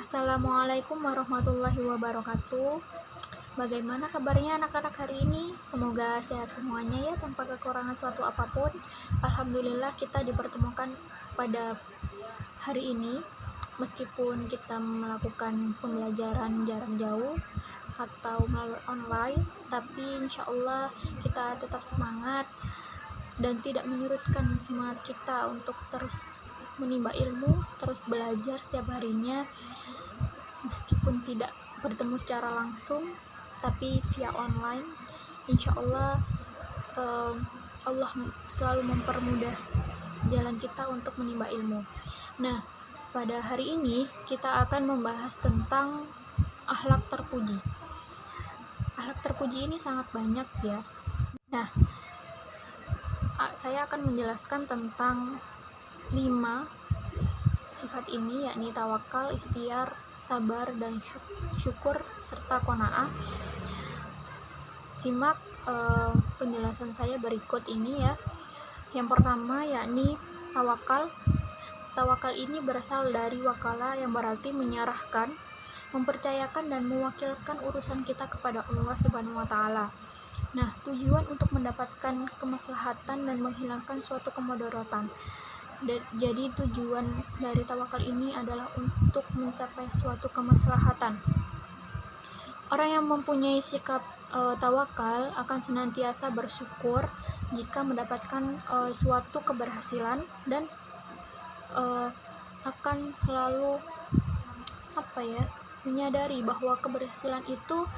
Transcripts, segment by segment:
Assalamualaikum warahmatullahi wabarakatuh. Bagaimana kabarnya anak-anak hari ini? Semoga sehat semuanya ya, tanpa kekurangan suatu apapun. Alhamdulillah kita dipertemukan pada hari ini, meskipun kita melakukan pembelajaran jarak jauh atau melalui online, tapi insya Allah kita tetap semangat dan tidak menyurutkan semangat kita untuk terus menimba ilmu, terus belajar setiap harinya, meskipun tidak bertemu secara langsung tapi via online. Insya Allah Allah selalu mempermudah jalan kita untuk menimba ilmu. Nah, pada hari ini kita akan membahas tentang akhlak terpuji. Akhlak terpuji ini sangat banyak ya. Nah, saya akan menjelaskan tentang 5 sifat ini, yakni tawakal, ikhtiar, sabar, dan syukur, serta qanaah. Simak penjelasan saya berikut ini ya. Yang pertama yakni tawakal. Tawakal ini berasal dari wakala, yang berarti menyerahkan, mempercayakan, dan mewakilkan urusan kita kepada Allah Subhanahu wa Ta'ala. Nah, tujuan untuk mendapatkan kemaslahatan dan menghilangkan suatu kemudaratan. Jadi tujuan dari tawakal ini adalah untuk mencapai suatu kemaslahatan. Orang yang mempunyai sikap tawakal akan senantiasa bersyukur jika mendapatkan suatu keberhasilan, dan akan selalu menyadari bahwa keberhasilan itu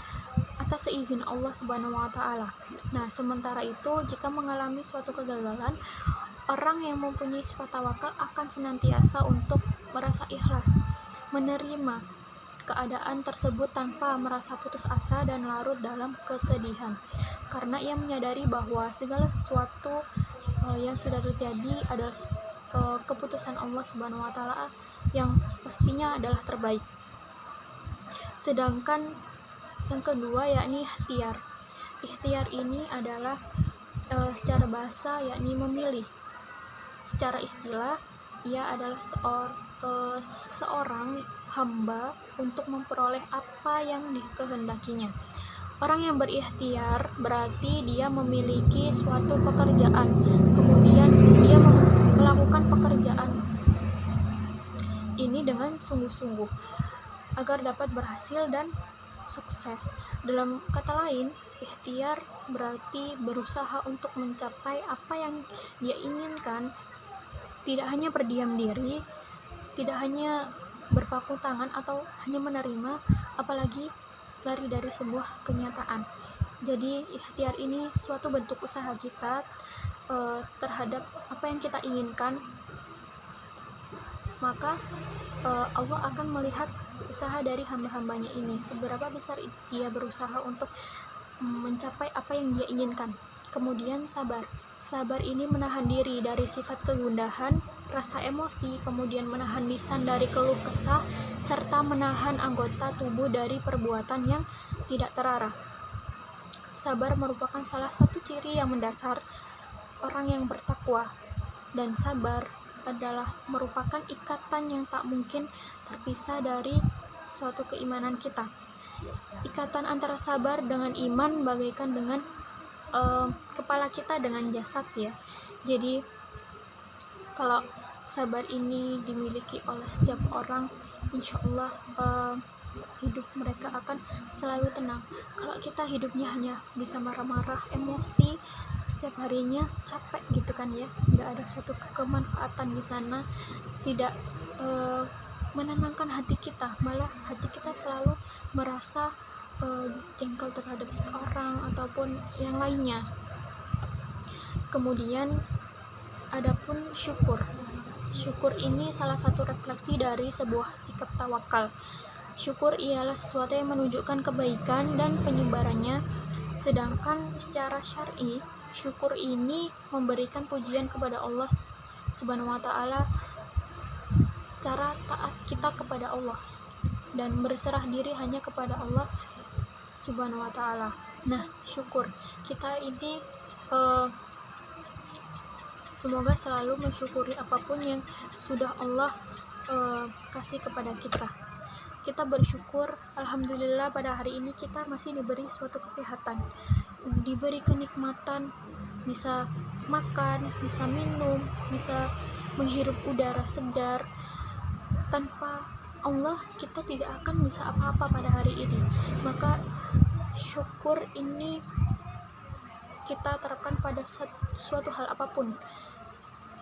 atas seizin Allah Subhanahu wa Ta'ala. Nah, sementara itu jika mengalami suatu kegagalan, orang yang mempunyai sifat tawakal akan senantiasa untuk merasa ikhlas, menerima keadaan tersebut tanpa merasa putus asa dan larut dalam kesedihan, karena ia menyadari bahwa segala sesuatu yang sudah terjadi adalah keputusan Allah Subhanahu wa Ta'ala yang pastinya adalah terbaik. Sedangkan yang kedua yakni ikhtiar. Ikhtiar ini adalah secara bahasa yakni memilih. Secara istilah, ia adalah seorang hamba untuk memperoleh apa yang dikehendakinya. Orang yang berikhtiar berarti dia memiliki suatu pekerjaan, kemudian dia melakukan pekerjaan ini dengan sungguh-sungguh agar dapat berhasil dan sukses. Dalam kata lain, ikhtiar berarti berusaha untuk mencapai apa yang dia inginkan, tidak hanya berdiam diri, tidak hanya berpaku tangan atau hanya menerima, apalagi lari dari sebuah kenyataan. Jadi ikhtiar ini suatu bentuk usaha kita terhadap apa yang kita inginkan, maka Allah akan melihat usaha dari hamba-hambanya ini, seberapa besar dia berusaha untuk mencapai apa yang dia inginkan. Kemudian sabar. Sabar ini menahan diri dari sifat kegundahan, rasa emosi, kemudian menahan lisan dari keluh kesah, serta menahan anggota tubuh dari perbuatan yang tidak terarah. Sabar merupakan salah satu ciri yang mendasar orang yang bertakwa, dan sabar adalah merupakan ikatan yang tak mungkin terpisah dari suatu keimanan kita. Ikatan antara sabar dengan iman bagaikan dengan kepala kita dengan jasad ya. Jadi kalau sabar ini dimiliki oleh setiap orang, insya Allah hidup mereka akan selalu tenang. Kalau kita hidupnya hanya bisa marah-marah, emosi setiap harinya, capek gitu kan ya, nggak ada suatu kemanfaatan di sana, tidak menenangkan hati kita, malah hati kita selalu merasa jengkel terhadap seseorang ataupun yang lainnya. Kemudian adapun syukur. Syukur ini salah satu refleksi dari sebuah sikap tawakal. Syukur ialah sesuatu yang menunjukkan kebaikan dan penyebarannya, sedangkan secara syar'i syukur ini memberikan pujian kepada Allah Subhanahu wa Ta'ala, cara taat kita kepada Allah dan berserah diri hanya kepada Allah Subhanahu wa Ta'ala. Nah, syukur kita ini semoga selalu mensyukuri apapun yang sudah Allah kasih kepada kita. kita bersyukur, alhamdulillah pada hari ini kita masih diberi suatu kesehatan, diberi kenikmatan, bisa makan, bisa minum, bisa menghirup udara segar. Tanpa Allah kita tidak akan bisa apa-apa pada hari ini. Maka syukur ini kita terapkan pada suatu hal apapun.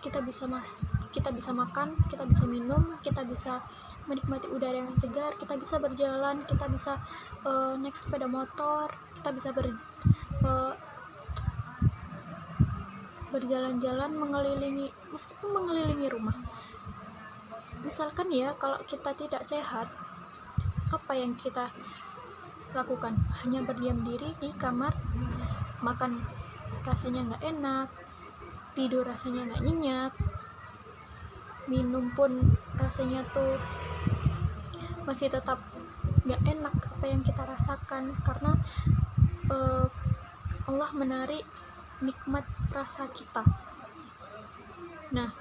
Kita bisa makan, kita bisa minum, kita bisa menikmati udara yang segar, kita bisa berjalan, kita bisa naik sepeda motor, kita bisa berjalan-jalan meskipun mengelilingi rumah. Misalkan ya, kalau kita tidak sehat, apa yang kita lakukan? Hanya berdiam diri di kamar, makan rasanya nggak enak, tidur rasanya nggak nyenyak, minum pun rasanya tuh masih tetap nggak enak apa yang kita rasakan, karena Allah menarik nikmat rasa kita. Nah,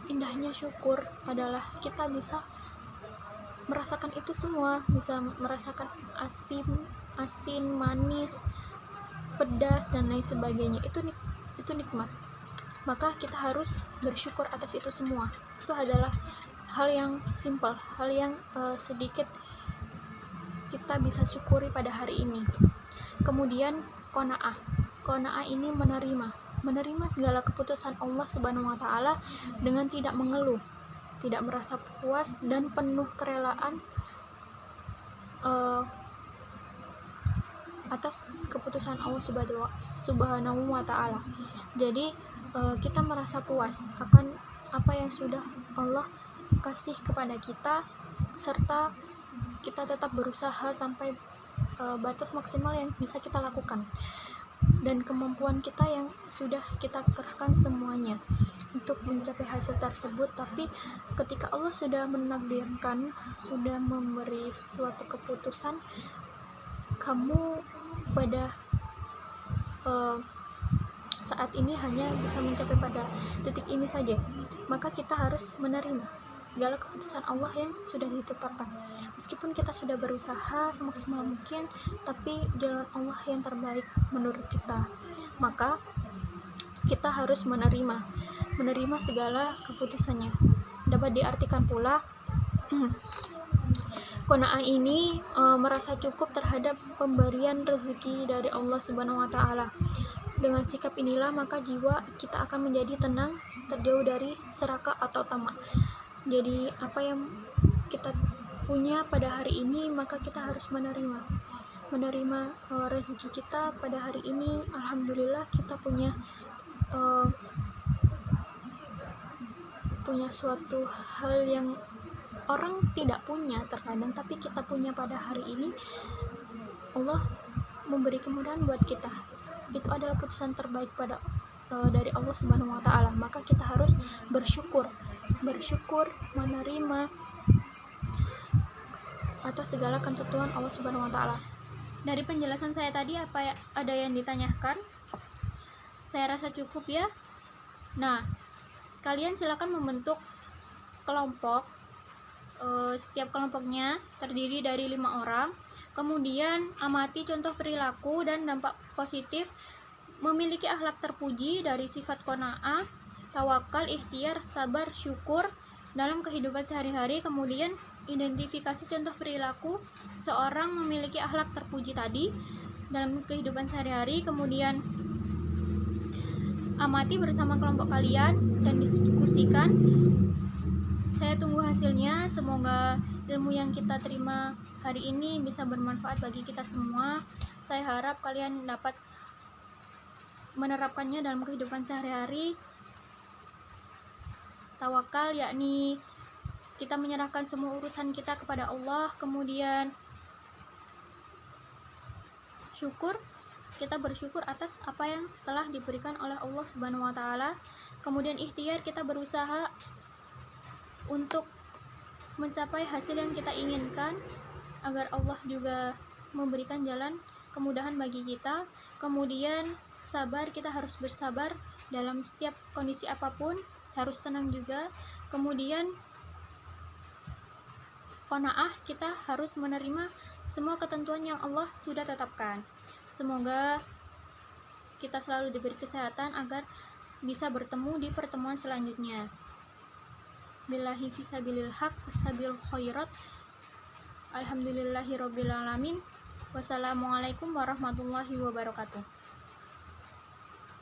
indahnya syukur adalah kita bisa merasakan itu semua, bisa merasakan asin, manis, pedas, dan lain sebagainya. Itu nikmat. Maka kita harus bersyukur atas itu semua. Itu adalah hal yang simple, hal yang sedikit kita bisa syukuri pada hari ini. Kemudian qanaah. Qanaah ini menerima segala keputusan Allah Subhanahu wa taala dengan tidak mengeluh, tidak merasa puas, dan penuh kerelaan atas keputusan Allah Subhanahu wa taala. Jadi kita merasa puas akan apa yang sudah Allah kasih kepada kita, serta kita tetap berusaha sampai batas maksimal yang bisa kita lakukan, dan kemampuan kita yang sudah kita kerahkan semuanya untuk mencapai hasil tersebut. Tapi ketika Allah sudah menakdirkan, sudah memberi suatu keputusan, kamu pada saat ini hanya bisa mencapai pada titik ini saja, maka kita harus menerima segala keputusan Allah yang sudah ditetapkan. Meskipun kita sudah berusaha semaksimal mungkin, tapi jalan Allah yang terbaik menurut kita. Maka kita harus menerima segala keputusannya. Dapat diartikan pula qanaah ini merasa cukup terhadap pemberian rezeki dari Allah Subhanahu wa taala. Dengan sikap inilah maka jiwa kita akan menjadi tenang, terjauh dari serakah atau tamak. Jadi apa yang kita punya pada hari ini, maka kita harus menerima rezeki kita pada hari ini. Alhamdulillah kita punya suatu hal yang orang tidak punya terkadang, tapi kita punya pada hari ini. Allah memberi kemudahan buat kita. Itu adalah putusan terbaik dari Allah Subhanahu wa taala. Maka kita harus bersyukur, menerima atas segala ketentuan Allah Subhanahu wa taala. Dari penjelasan saya tadi, ada yang ditanyakan? Saya rasa cukup ya. Nah, kalian silakan membentuk kelompok. Setiap kelompoknya terdiri dari 5 orang. Kemudian amati contoh perilaku dan dampak positif memiliki akhlak terpuji dari sifat qanaah, tawakal, ikhtiar, sabar, syukur dalam kehidupan sehari-hari. Kemudian identifikasi contoh perilaku seorang memiliki akhlak terpuji tadi dalam kehidupan sehari-hari. Kemudian amati bersama kelompok kalian dan diskusikan. Saya tunggu hasilnya. Semoga ilmu yang kita terima hari ini bisa bermanfaat bagi kita semua. Saya harap kalian dapat menerapkannya dalam kehidupan sehari-hari. Tawakal yakni kita menyerahkan semua urusan kita kepada Allah. Kemudian syukur, kita bersyukur atas apa yang telah diberikan oleh Allah Subhanahu wa taala. Kemudian ikhtiar, kita berusaha untuk mencapai hasil yang kita inginkan agar Allah juga memberikan jalan kemudahan bagi kita. Kemudian sabar, kita harus bersabar dalam setiap kondisi apapun, harus tenang juga. Kemudian qanaah, kita harus menerima semua ketentuan yang Allah sudah tetapkan. Semoga kita selalu diberi kesehatan agar bisa bertemu di pertemuan selanjutnya. Billahi fisabilil haq fastabil khairat. Alhamdulillahirabbil alamin. Wassalamualaikum warahmatullahi wabarakatuh.